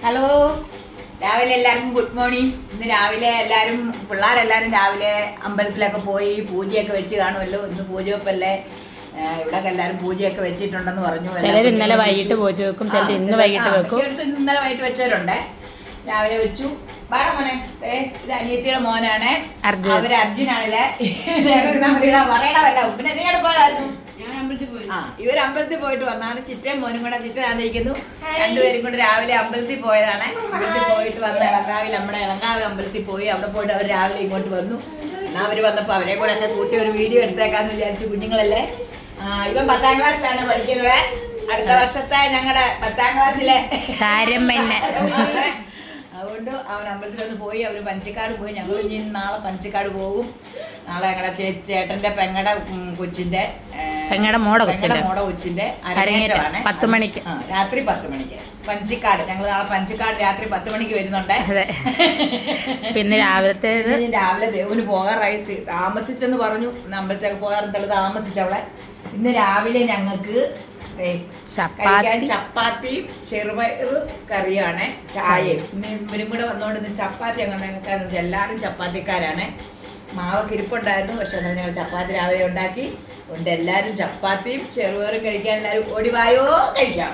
Hello, രാവിലെ എല്ലാവർക്കും good morning. ഇന്ന് രാവിലെ പിള്ളേരെല്ലാവരും രാവിലെ അമ്പലത്തിലൊക്കെ പോയി പൂജയൊക്കെ വെച്ച് കാണുമല്ലോ. ഇന്ന് പൂജവെപ്പല്ലേ, ഇവിടെയൊക്കെ എല്ലാവരും പൂജയൊക്കെ വെച്ചിട്ടുണ്ടെന്ന് പറഞ്ഞു. ചിലർ ഇന്നലെ വൈകിട്ട് പൂജ വെക്കും, ചിലർ ഇന്ന് വൈകിട്ട് വെക്കും. ഇന്നലെ വൈകിട്ട് വെച്ചവരുണ്ട്. രാവിലെ വെച്ചു. ബാടാ മോനെ, ഇത് അനിയത്തിയുടെ മോനാണ് അവര് അർജുനാണില്ലേ. പറയണമല്ല, പിന്നെ നീടെ പോയതായിരുന്നു. ഇവർ അമ്പലത്തിൽ പോയിട്ട് വന്നാണ്. ചിറ്റയും മോനും കൂടെ ചിറ്റാണ്ടിരിക്കുന്നു. രണ്ടുപേരും കൂടെ രാവിലെ അമ്പലത്തിൽ പോയതാണ്. അമ്പലത്തിൽ പോയിട്ട് വന്ന നമ്മുടെ ഇളങ്കാവിൽ അമ്പലത്തിൽ പോയി. അവിടെ പോയിട്ട് അവർ രാവിലെ ഇങ്ങോട്ട് വന്നു. എന്നാൽ അവർ വന്നപ്പോൾ അവരെ കൂടെ ഒക്കെ കൂട്ടി ഒരു വീഡിയോ എടുത്തേക്കാന്ന് വിചാരിച്ചു. കുഞ്ഞുങ്ങളല്ലേ. ഇവൻ 10ാം ക്ലാസ്സിലാണ് പഠിക്കുന്നത്. അടുത്ത വർഷത്തെ ഞങ്ങളുടെ 10ാം ക്ലാസ്സിലെ താരമ്മന്നെ. അതുകൊണ്ട് അവൻ അമ്പലത്തിലൊന്ന് പോയി. അവർ പഞ്ചക്കാട് പോയി. ഞങ്ങൾ ഇനി നാളെ പഞ്ചക്കാട് പോകും. നാളെ ഞങ്ങളുടെ ചേട്ടന്റെ പെങ്ങടെ കൊച്ചിന്റെ മോടെ കൊച്ചിന്റെ അരങ്ങേറ്റമാണ് 10 മണിക്ക്, രാത്രി 10 മണിക്ക് പഞ്ചക്കാട്. ഞങ്ങൾ നാളെ പഞ്ചക്കാട് രാത്രി 10 മണിക്ക് വരുന്നുണ്ട്. പിന്നെ രാവിലെ ദേവന് പോകാറായി. താമസിച്ചെന്ന് പറഞ്ഞു. അമ്പലത്തേക്ക് പോകാറുണ്ടല്ലോ, താമസിച്ചവിടെ. ഇന്ന് രാവിലെ ഞങ്ങൾക്ക് ചപ്പാത്തിയും ചെറുപയർ കറിയാണ്, ചായയും. ഇന്ന് ഇവരും കൂടെ വന്നോണ്ട് ഇന്ന് ചപ്പാത്തി അങ്ങനെ ഞങ്ങൾക്ക് എല്ലാവരും ചപ്പാത്തിക്കാരാണ്. മാവൊക്കെ ഇരിപ്പുണ്ടായിരുന്നു. പക്ഷെ എന്നാൽ ഞങ്ങൾ ചപ്പാത്തി രാവിലെ ഉണ്ടാക്കി. അതുകൊണ്ട് എല്ലാവരും ചപ്പാത്തിയും ചെറുപയറും കഴിക്കാൻ എല്ലാവരും ഓടിവായോ കഴിക്കാം.